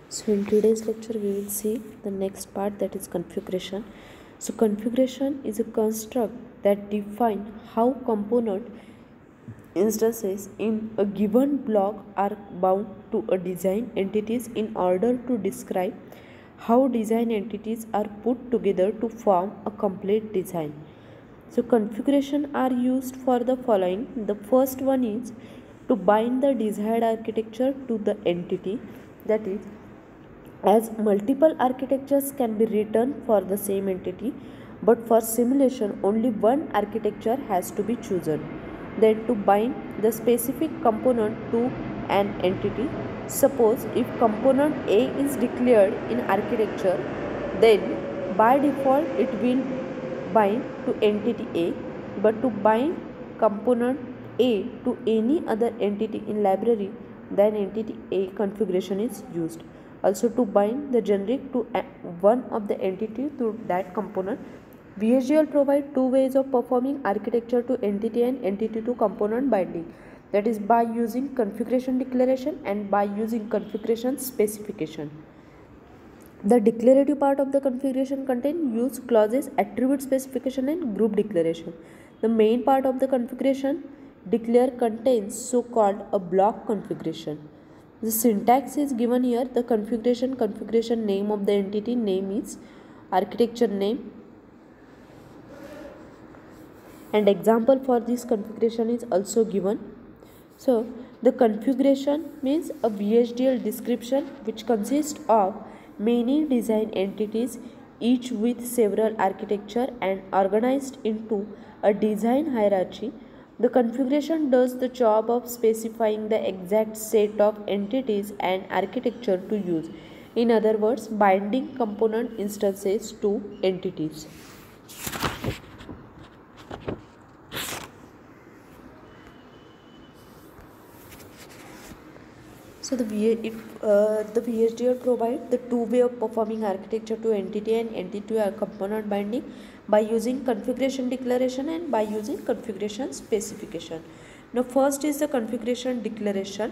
So in today's lecture we will see the next part, that is configuration. So configuration is a construct that defines how component instances in a given block are bound to a design entities in order to describe how design entities are put together to form a complete design. So configuration are used for the following. The first one is to bind the desired architecture to the entity, that is, as multiple architectures can be written for the same entity, but for simulation only one architecture has to be chosen. Then to bind the specific component to an entity. Suppose if component A is declared in architecture, then by default it will bind to entity A, but to bind component A to any other entity in library, then entity A configuration is used. Also to bind the generic to one of the entity to that component, VHDL provide two ways of performing architecture to entity and entity to component binding, that is by using configuration declaration and by using configuration specification. The declarative part of the configuration contain use clauses, attribute specification and group declaration. The main part of the configuration declare contains so-called a block configuration. The syntax is given here. The configuration name of the entity name is architecture name, and example for this configuration is also given. So the configuration means a VHDL description which consists of many design entities, each with several architecture and organized into a design hierarchy. The configuration does the job of specifying the exact set of entities and architecture to use. In other words, binding component instances to entities. So the VHDL provide the two way of performing architecture to entity and entity to a component binding by using configuration declaration and by using configuration specification. Now first is the configuration declaration.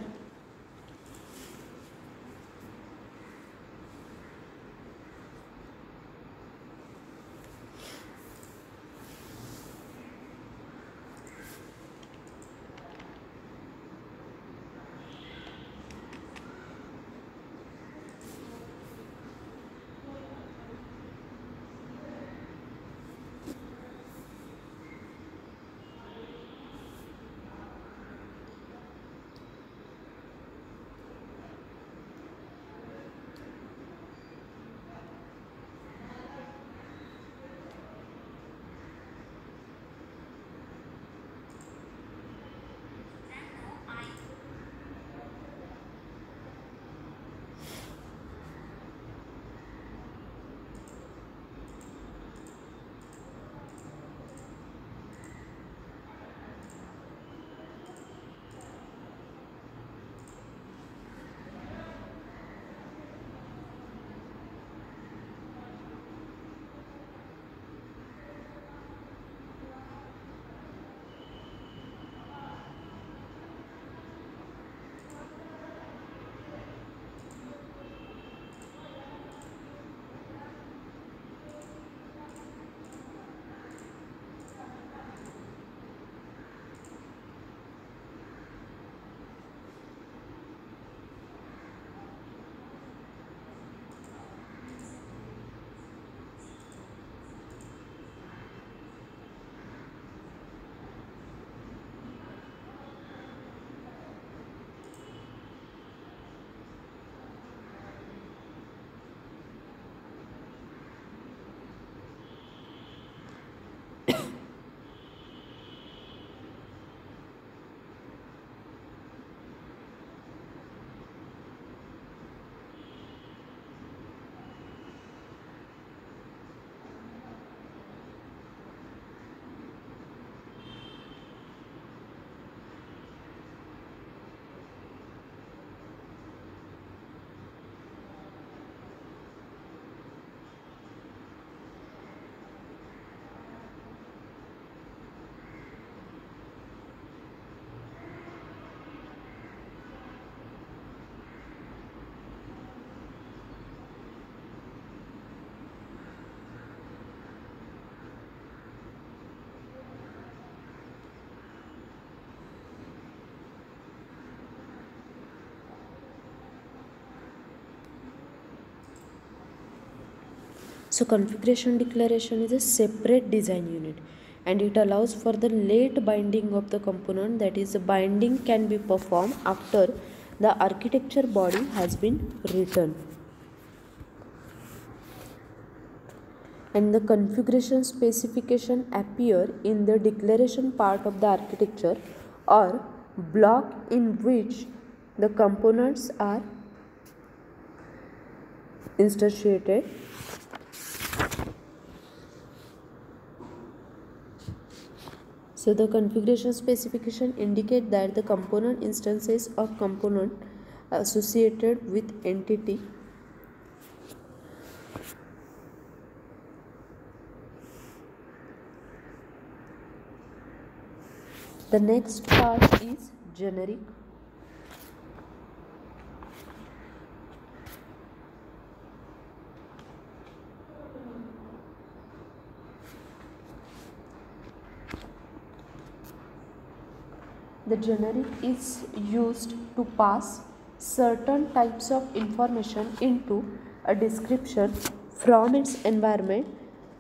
So configuration declaration is a separate design unit and it allows for the late binding of the component, that is the binding can be performed after the architecture body has been written. And the configuration specification appear in the declaration part of the architecture or block in which the components are instantiated. So the configuration specification indicate that the component instances of component associated with entity The next part is generic. The generic is used to pass certain types of information into a description from its environment.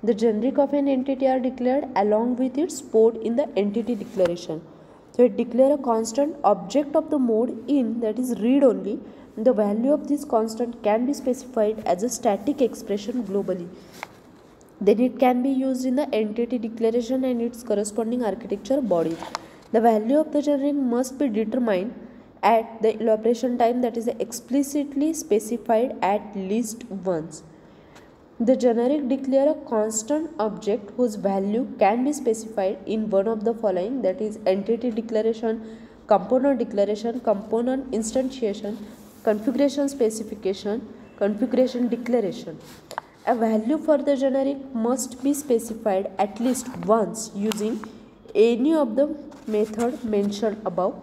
The generic of an entity are declared along with its port in the entity declaration. So it declares a constant object of the mode in, that is read only. The value of this constant can be specified as a static expression globally. Then it can be used in the entity declaration and its corresponding architecture bodies. The value of the generic must be determined at the elaboration time, that is explicitly specified at least once. The generic declare a constant object whose value can be specified in one of the following, that is entity declaration, component declaration, component instantiation, configuration specification, configuration declaration. A value for the generic must be specified at least once using any of the method mentioned above.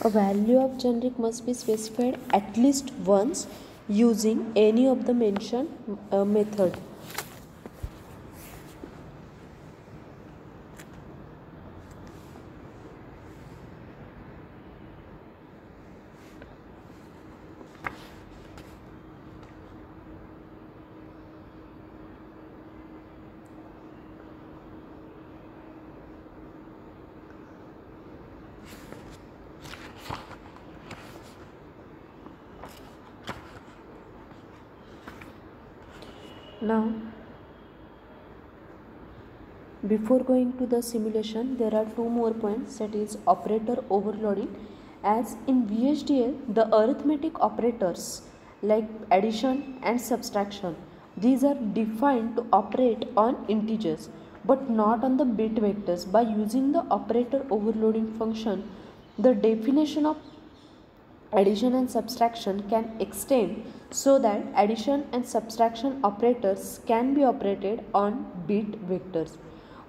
A value of generic must be specified at least once using any of the mentioned method. Now, before going to the simulation, there are two more points, that is operator overloading. As in VHDL, the arithmetic operators like addition and subtraction, these are defined to operate on integers but not on the bit vectors. By using the operator overloading function, the definition of addition and subtraction can extend so that addition and subtraction operators can be operated on bit vectors.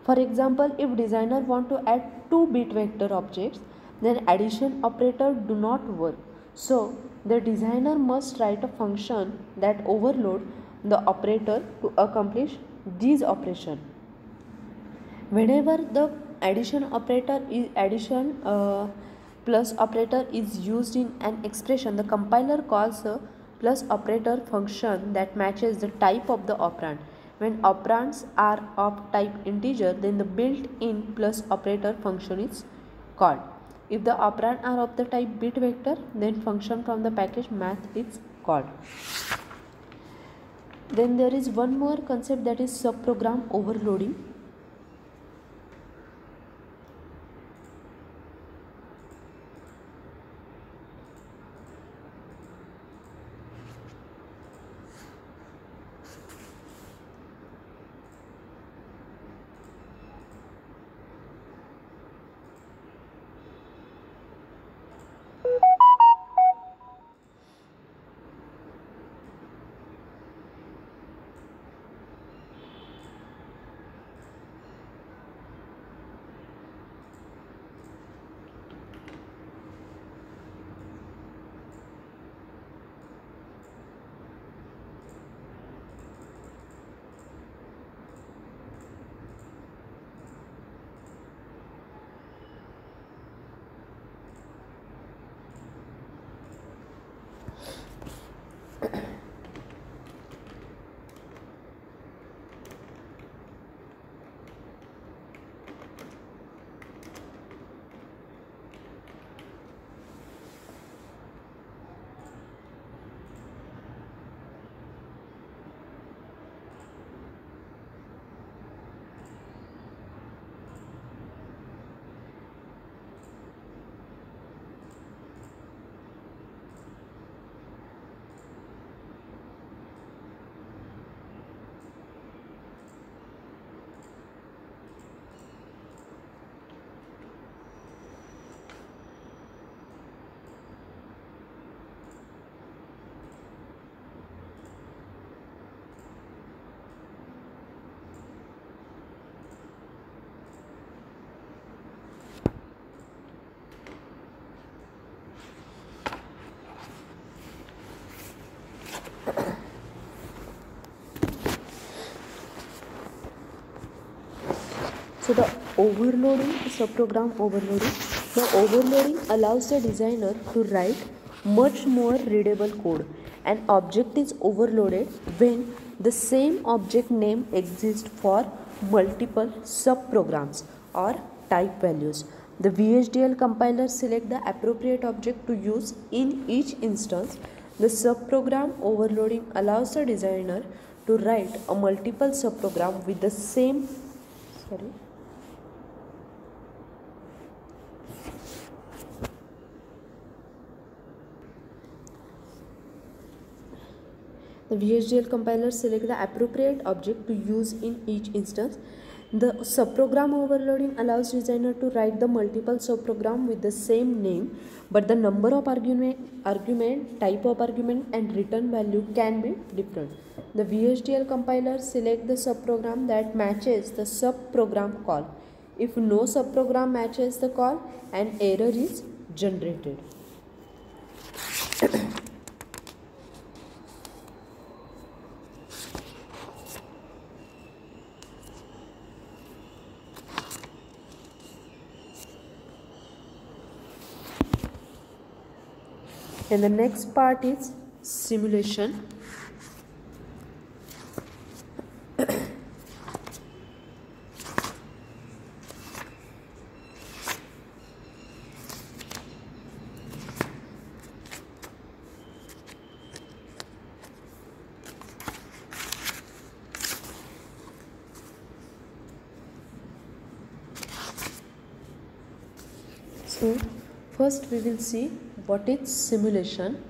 For example, if designer want to add two bit vector objects, then addition operator do not work. So the designer must write a function that overload the operator to accomplish these operations. Whenever the addition operator is plus operator is used in an expression, the compiler calls a plus operator function that matches the type of the operand. When operands are of type integer, then the built-in plus operator function is called. If the operands are of the type bit vector, then function from the package math is called. Then there is one more concept, that is subprogram overloading. So the overloading, subprogram overloading. The overloading allows the designer to write much more readable code. An object is overloaded when the same object name exists for multiple subprograms or type values. The VHDL compiler select the appropriate object to use in each instance. The subprogram overloading allows the designer to write a multiple subprogram with the same The VHDL compiler select the appropriate object to use in each instance. The subprogram overloading allows designer to write the multiple subprogram with the same name, but the number of argument, type of argument and return value can be different. The VHDL compiler select the subprogram that matches the subprogram call. If no subprogram matches the call, an error is generated. And the next part is simulation. So first we will see what is simulation.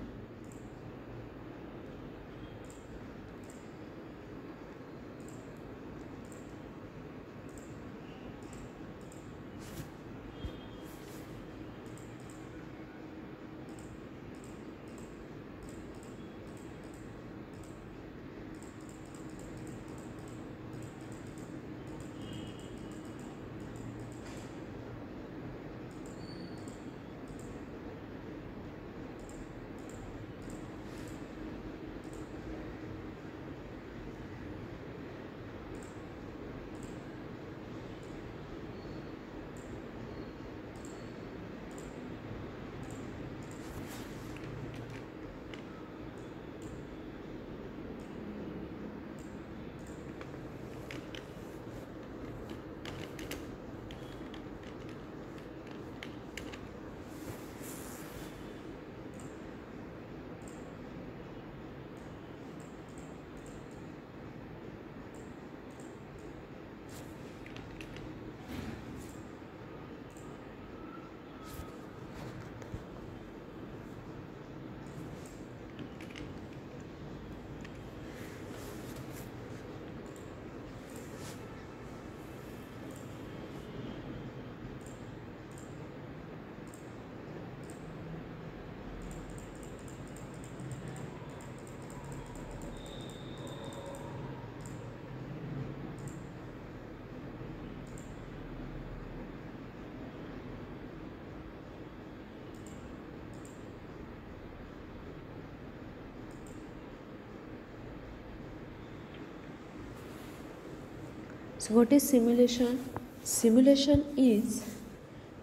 So what is simulation? Simulation is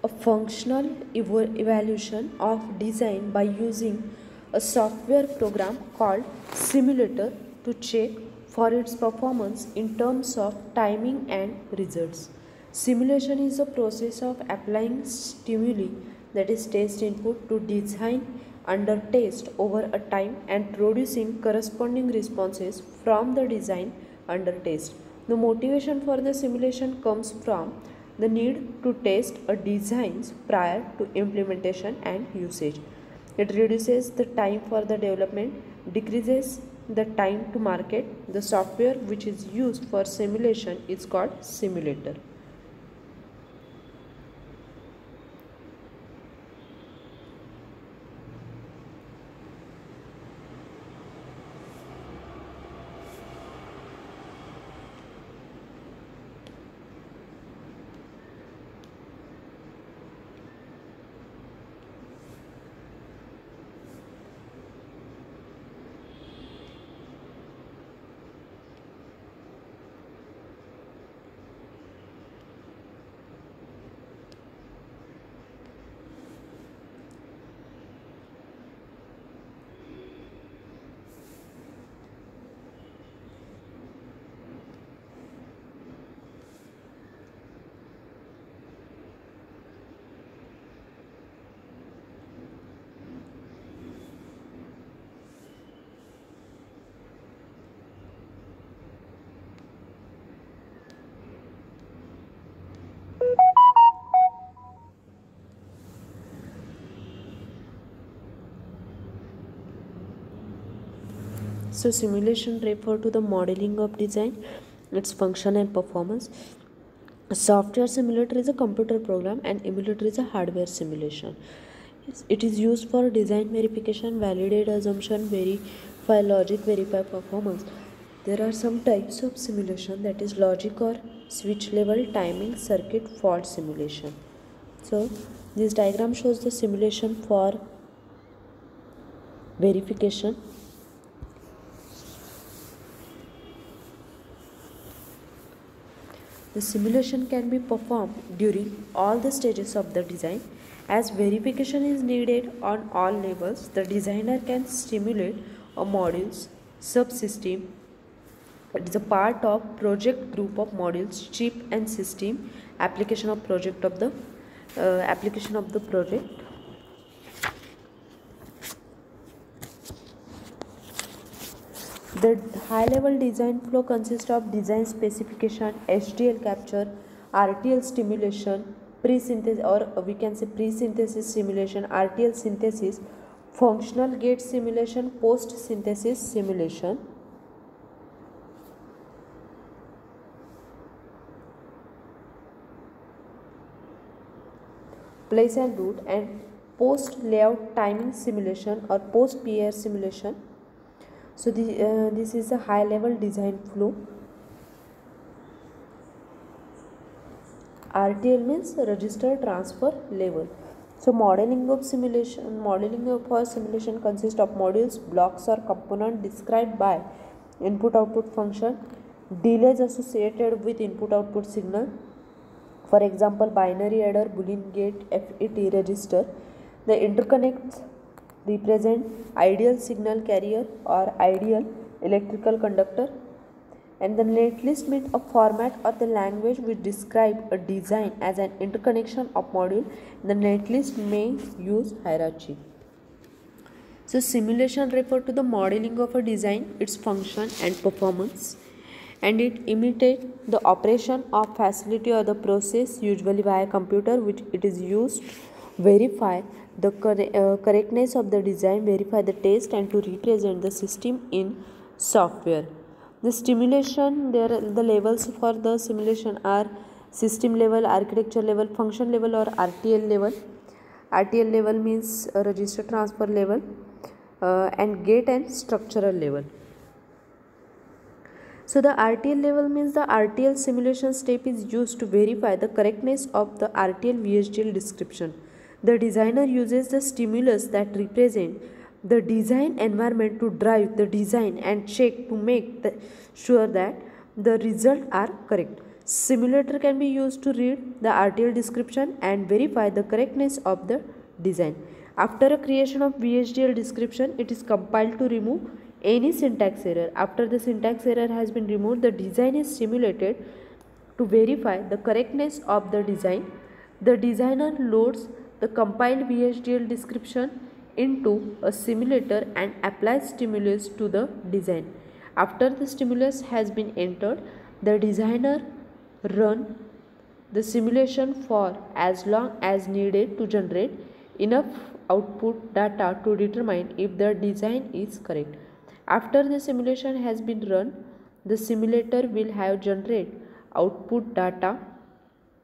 a functional evaluation of design by using a software program called simulator to check for its performance in terms of timing and results. Simulation is the process of applying stimuli, that is test input, to design under test over a time and producing corresponding responses from the design under test. The motivation for the simulation comes from the need to test a designs prior to implementation and usage. It reduces the time for the development, decreases the time to market. The software which is used for simulation is called simulator. So simulation refer to the modeling of design, its function and performance. A software simulator is a computer program and emulator is a hardware simulation. It is used for design verification, validate assumption, verify logic, verify performance. There are some types of simulation, that is logic or switch level, timing, circuit, fault simulation. So This diagram shows the simulation for verification. The simulation can be performed during all the stages of the design. As verification is needed on all levels, the designer can simulate a module's subsystem. It is a part of project group of modules, chip and system application of the project. The high-level design flow consists of design specification, HDL capture, RTL stimulation, pre-synthesis, or we can say pre-synthesis simulation, RTL synthesis, functional gate simulation, post-synthesis simulation. Place and route, and post layout timing simulation or post PIR simulation. So this is a high level design flow. RTL means register transfer level. So modeling for simulation consists of modules, blocks or component described by input output function, delays associated with input output signal. For example, binary adder, Boolean gate, FET register. The interconnects represent ideal signal carrier or ideal electrical conductor, and the netlist means a format or the language which describe a design as an interconnection of module. The netlist may use hierarchy. So simulation refer to the modeling of a design, its function and performance, and it imitates the operation of facility or the process usually by a computer, which it is used to verify the correctness of the design, verify the test, and to represent the system in software. The simulation, the levels for the simulation are system level, architecture level, function level, or RTL level. RTL level means register transfer level, and gate and structural level. So the RTL level means the RTL simulation step is used to verify the correctness of the RTL VHDL description. The designer uses the stimulus that represent the design environment to drive the design and check to make sure that the results are correct. Simulator can be used to read the RTL description and verify the correctness of the design. After a creation of VHDL description, it is compiled to remove any syntax error. After the syntax error has been removed, the design is simulated to verify the correctness of the design. The designer loads the compiled VHDL description into a simulator and applies stimulus to the design. After the stimulus has been entered, the designer runs the simulation for as long as needed to generate enough output data to determine if the design is correct. After the simulation has been run, the simulator will have generate output data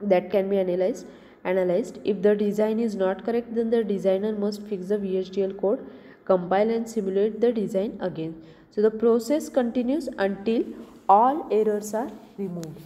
that can be analyzed. If the design is not correct, then the designer must fix the VHDL code, compile and simulate the design again. So the process continues until all errors are removed.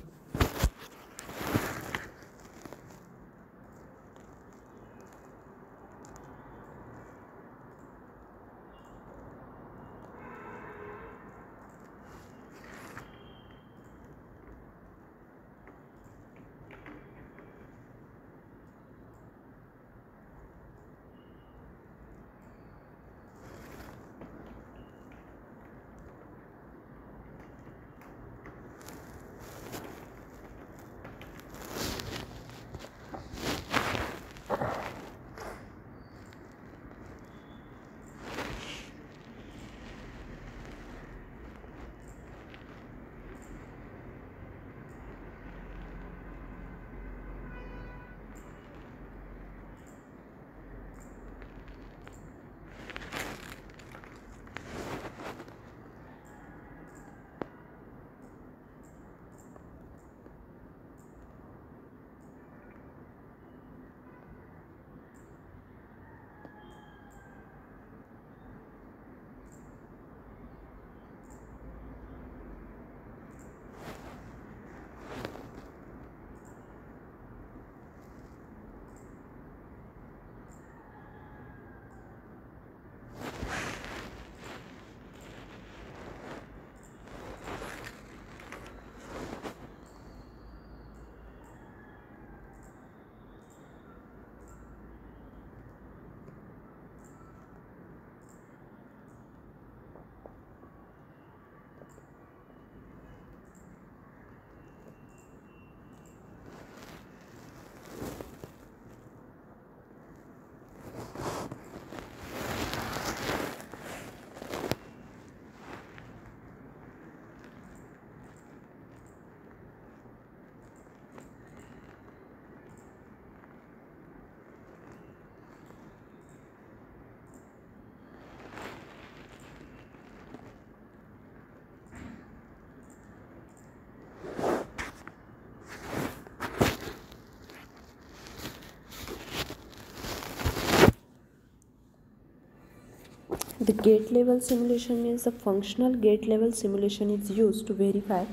The gate level simulation means the functional gate level simulation is used to verify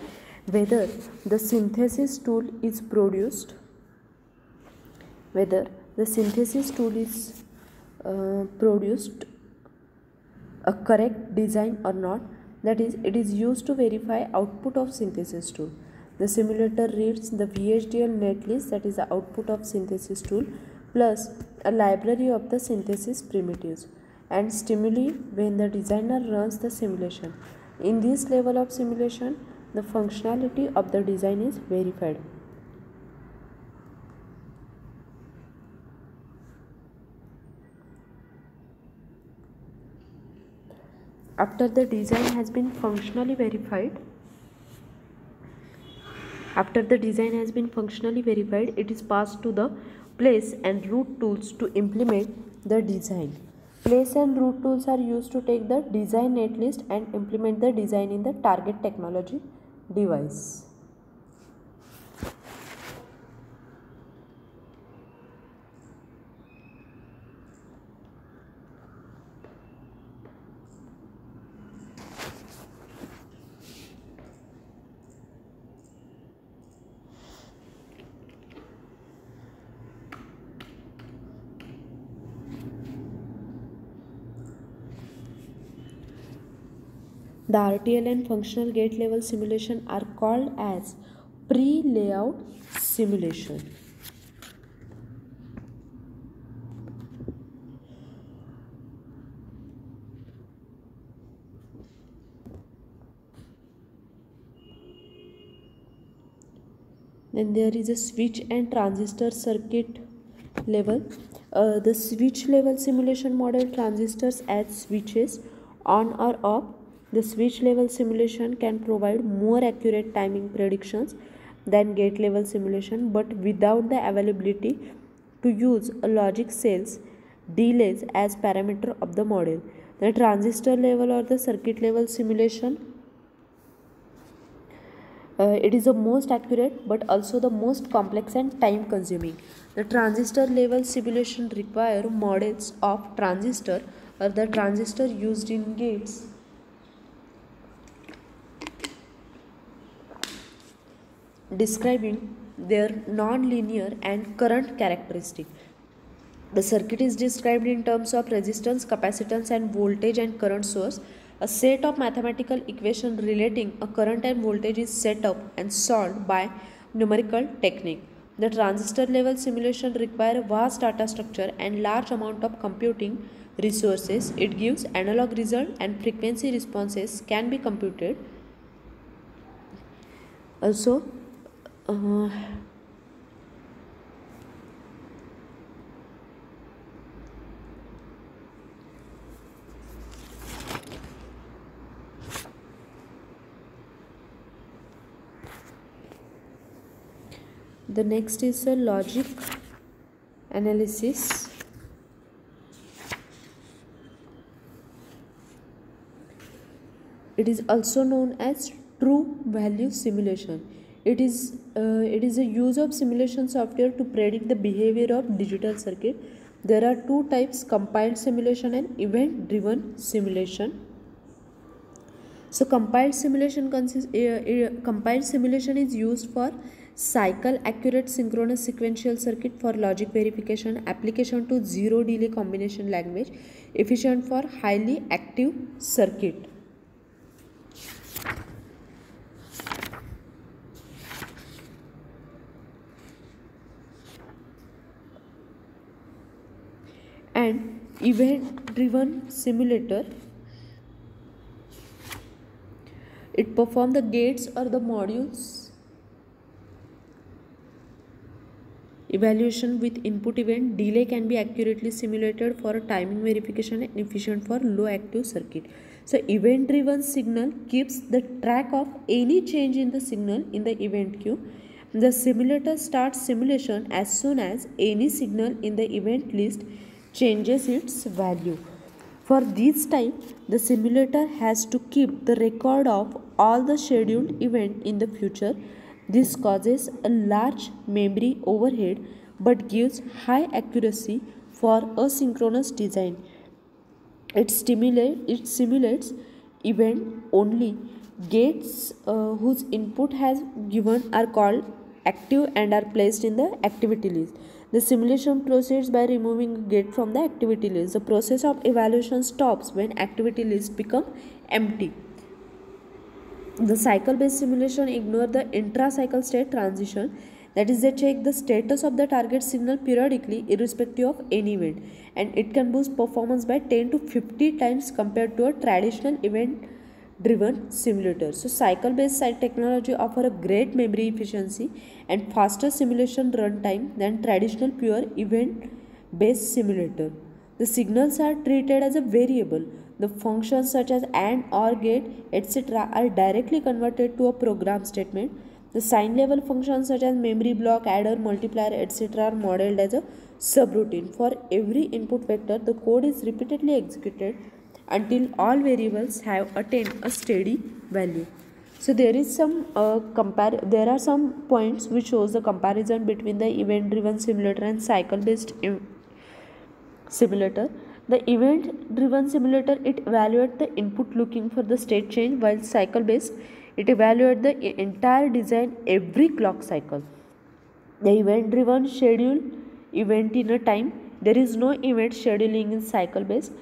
whether the synthesis tool is produced, whether the synthesis tool is produced a correct design or not. That is, it is used to verify output of synthesis tool. The simulator reads the VHDL netlist, that is the output of synthesis tool, plus a library of the synthesis primitives and stimuli when the designer runs the simulation. In this level of simulation, the functionality of the design is verified. After the design has been functionally verified, it is passed to the place and route tools to implement the design. Place and route tools are used to take the design netlist and implement the design in the target technology device. The RTL and functional gate level simulation are called as pre-layout simulation. Then there is a switch and transistor circuit level. The switch level simulation model transistors as switches on or off. The switch level simulation can provide more accurate timing predictions than gate level simulation, but without the availability to use a logic cells delays as parameter of the model. The transistor level or the circuit level simulation, it is the most accurate but also the most complex and time consuming. The transistor level simulation require models of transistor or the transistor used in gates describing their non-linear and current characteristic. The circuit is described in terms of resistance, capacitance and voltage and current source. A set of mathematical equations relating a current and voltage is set up and solved by numerical technique. The transistor level simulation require a vast data structure and large amount of computing resources. It gives analog result and frequency responses can be computed. Also, the next is a logic analysis. It is also known as true value simulation. It is a use of simulation software to predict the behavior of digital circuit. There are two types: compiled simulation and event driven simulation. So compiled simulation is used for cycle accurate synchronous sequential circuit for logic verification, application to zero delay combination language, efficient for highly active circuit. And event driven simulator, it performs the gates or the modules evaluation with input event. Delay can be accurately simulated for timing verification and efficient for low active circuit. So event driven signal keeps the track of any change in the signal in the event queue. The simulator starts simulation as soon as any signal in the event list changes its value. For this time, the simulator has to keep the record of all the scheduled events in the future. This causes a large memory overhead but gives high accuracy for asynchronous design. It simulates event only. Gates whose input has given are called active and are placed in the activity list. The simulation proceeds by removing a gate from the activity list. The process of evaluation stops when activity list become empty. The cycle based simulation ignore the intra-cycle state transition, that is, they check the status of the target signal periodically irrespective of any event, and it can boost performance by 10 to 50 times compared to a traditional event driven simulator. So cycle based technology offer a great memory efficiency and faster simulation runtime than traditional pure event based simulator. The signals are treated as a variable. The functions such as AND, OR, GATE, etc. are directly converted to a program statement. The sign level functions such as memory block, adder, multiplier, etc. are modeled as a subroutine. For every input vector, the code is repeatedly executed until all variables have attained a steady value. So there is some there are some points which shows the comparison between the event driven simulator and cycle based simulator. The event driven simulator, it evaluates the input looking for the state change, while cycle based, it evaluates the entire design every clock cycle. The event driven schedule event in a time. There is no event scheduling in cycle based.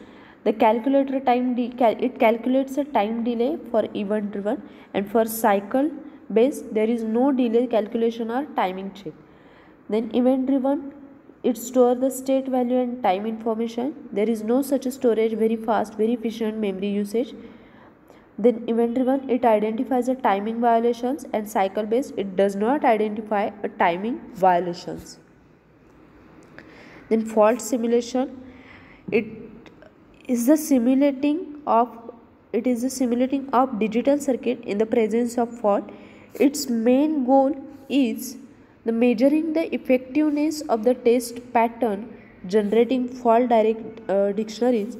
The calculator it calculates a time delay for event driven, and for cycle based there is no delay calculation or timing check. Then event driven, it stores the state value and time information. There is no such a storage, very fast, very efficient memory usage. Then event driven, it identifies the timing violations, and cycle based, it does not identify a timing violations. Then fault simulation, it is the simulating of digital circuit in the presence of fault. Its main goal is the measuring the effectiveness of the test pattern, generating fault dictionaries,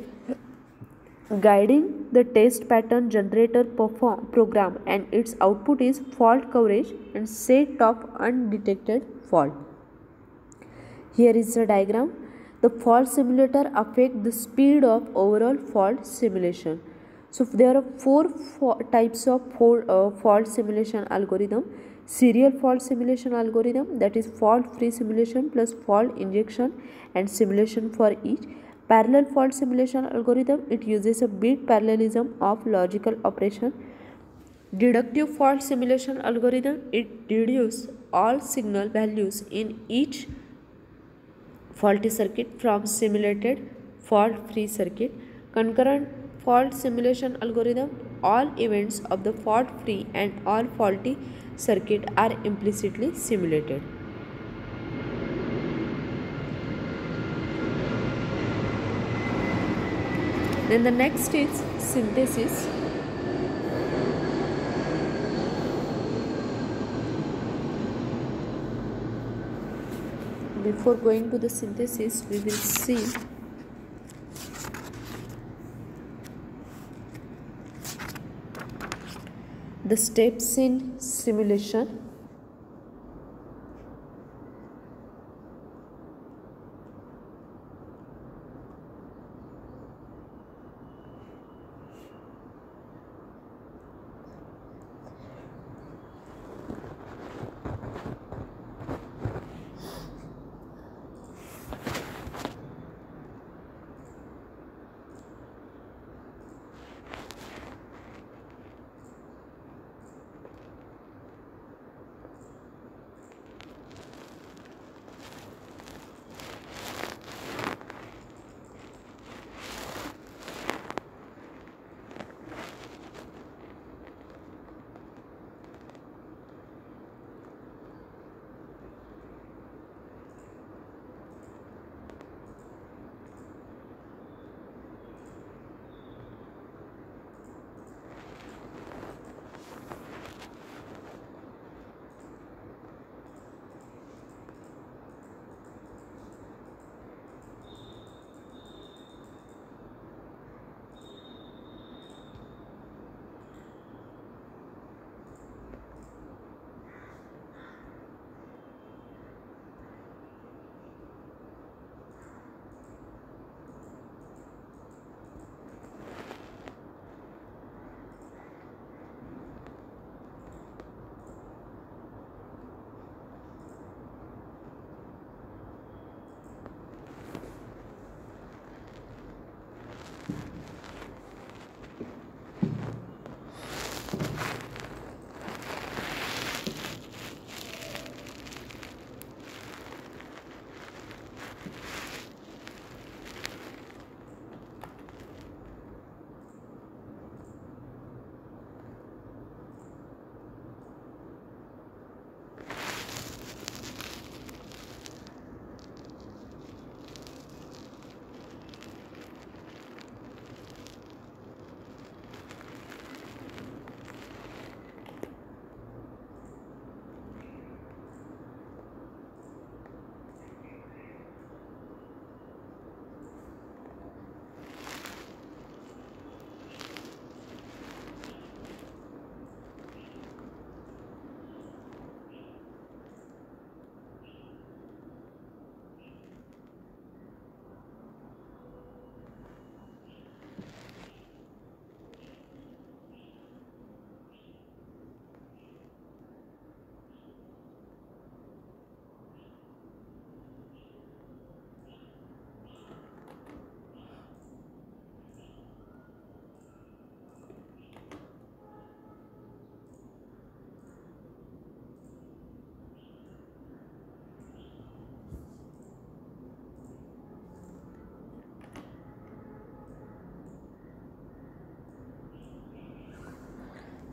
guiding the test pattern generator program, and its output is fault coverage and set of undetected fault. Here is the diagram. The fault simulator affect the speed of overall fault simulation. So there are four types of fault simulation algorithm. Serial fault simulation algorithm, that is fault free simulation plus fault injection and simulation for each. Parallel fault simulation algorithm, it uses a bit parallelism of logical operation. Deductive fault simulation algorithm, it deduces all signal values in each faulty circuit from simulated fault free circuit. Concurrent fault simulation algorithm, all events of the fault free and all faulty circuit are implicitly simulated. Then the next is synthesis. Before going to the synthesis, we will see the steps in simulation.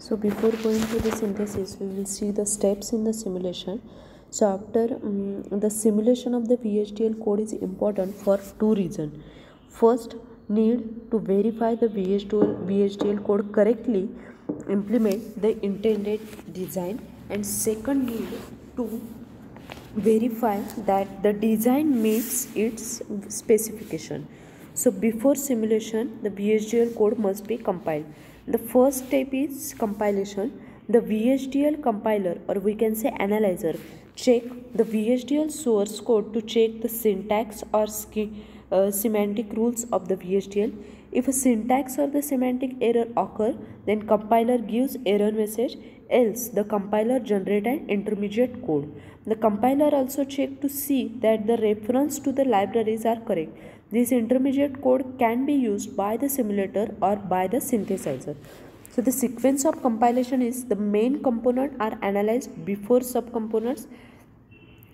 So before going to the synthesis, we will see the steps in the simulation. So after the simulation of the VHDL code is important for two reasons. First, need to verify the VHDL code correctly implement the intended design, and second, need to verify that the design meets its specification. So before simulation, the VHDL code must be compiled. The first step is compilation. The VHDL compiler, or we can say analyzer, check the VHDL source code to check the syntax or semantic rules of the VHDL. If a syntax or the semantic error occur, then compiler gives error message, else the compiler generate an intermediate code. The compiler also check to see that the reference to the libraries are correct. This intermediate code can be used by the simulator or by the synthesizer. So the sequence of compilation is the main component are analyzed before subcomponents,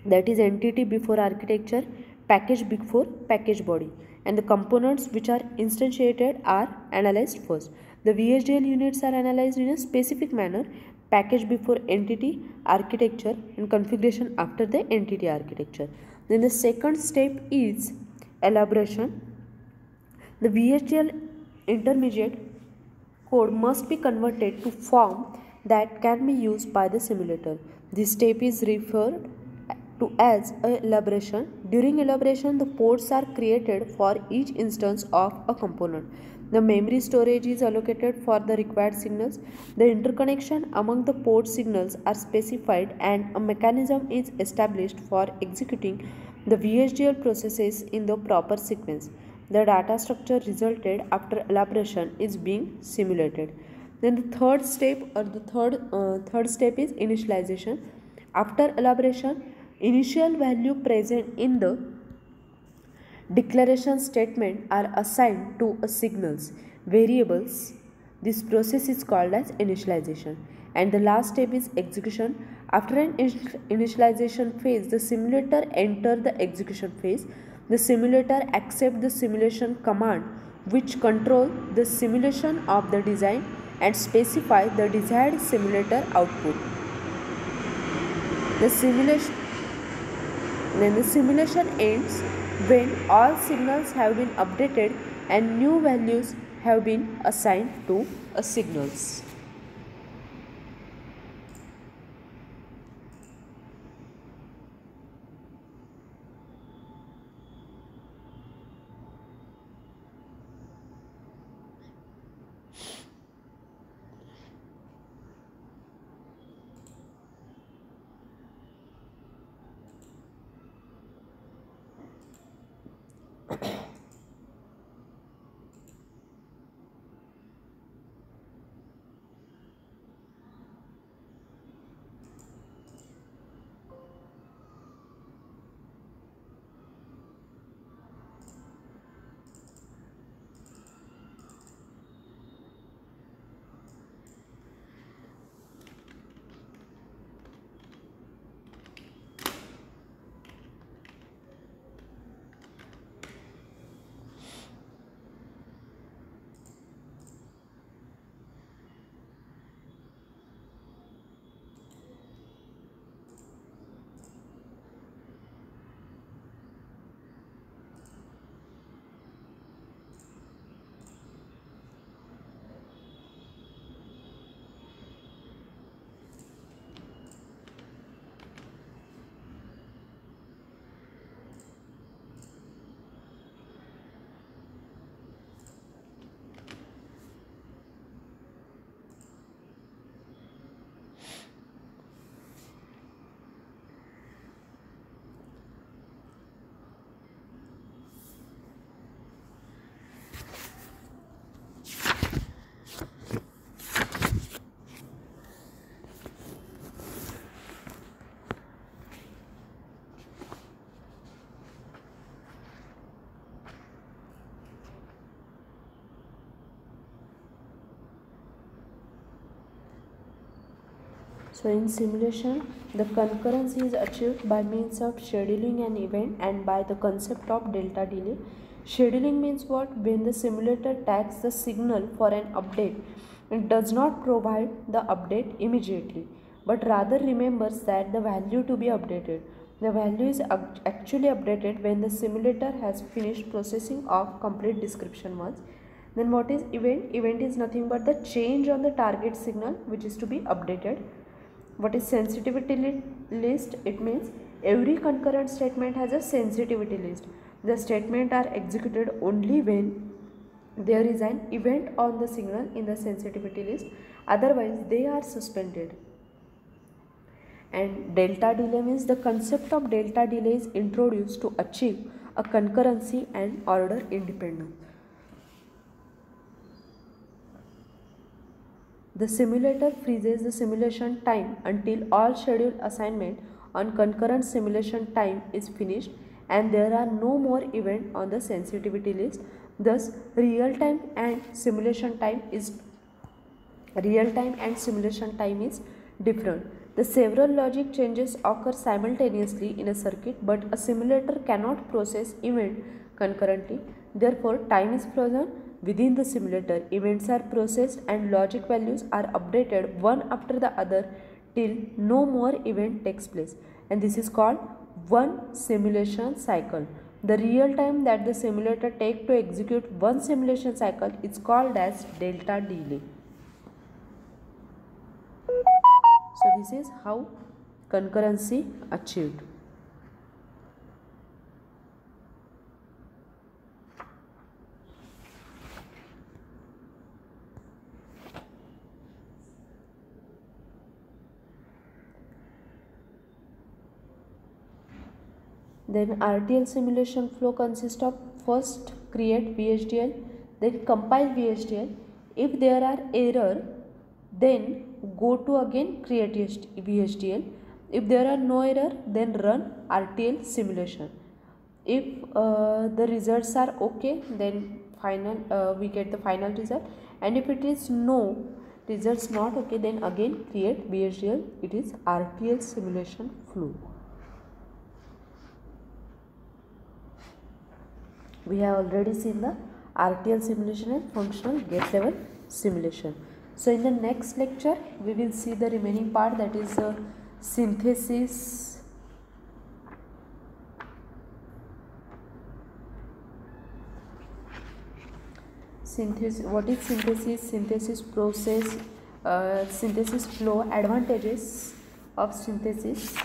that is entity before architecture, package before package body, and the components which are instantiated are analyzed first. The VHDL units are analyzed in a specific manner: package before entity architecture and configuration after the entity architecture. Then the second step is elaboration. The VHDL intermediate code must be converted to form that can be used by the simulator. This step is referred to as elaboration. During elaboration, the ports are created for each instance of a component. The memory storage is allocated for the required signals. The interconnection among the port signals are specified, and a mechanism is established for executing the VHDL processes in the proper sequence. The data structure resulted after elaboration is being simulated. Then the third step, or the third step is initialization. After elaboration, initial value present in the declaration statement are assigned to a signals variables. This process is called as initialization. And the last step is execution. After an initialization phase, the simulator enter the execution phase. The simulator accept the simulation command which control the simulation of the design and specify the desired simulator output. The simulation ends when all signals have been updated and new values have been assigned to a signals. So in simulation, the concurrence is achieved by means of scheduling an event and by the concept of delta delay. Scheduling means what? When the simulator tags the signal for an update It does not provide the update immediately, but rather remembers that the value to be updated. The value is actually updated when the simulator has finished processing of complete description once. Then what is event? Event is nothing but the change on the target signal which is to be updated. What is sensitivity list? It means every concurrent statement has a sensitivity list. The statements are executed only when there is an event on the signal in the sensitivity list, otherwise they are suspended. And delta delay means the concept of delta delay is introduced to achieve a concurrency and order independence. The simulator freezes the simulation time until all scheduled assignment on concurrent simulation time is finished and there are no more events on the sensitivity list. Thus, real time and simulation time is different. The several logic changes occur simultaneously in a circuit, but a simulator cannot process event concurrently. Therefore, time is frozen within the simulator. Events are processed and logic values are updated one after the other till no more event takes place, and this is called one simulation cycle. The real time that the simulator takes to execute one simulation cycle is called as delta delay. So this is how concurrency achieved. Then RTL simulation flow consists of first create VHDL, then compile VHDL. If there are error, then go to again create VHDL. If there are no error, then run RTL simulation. If the results are okay, then we get the final result, and if it is no results not okay, then again create VHDL. It is RTL simulation flow. We have already seen the RTL simulation and functional gate level simulation. So in the next lecture we will see the remaining part, that is synthesis, what is synthesis process, synthesis flow, advantages of synthesis,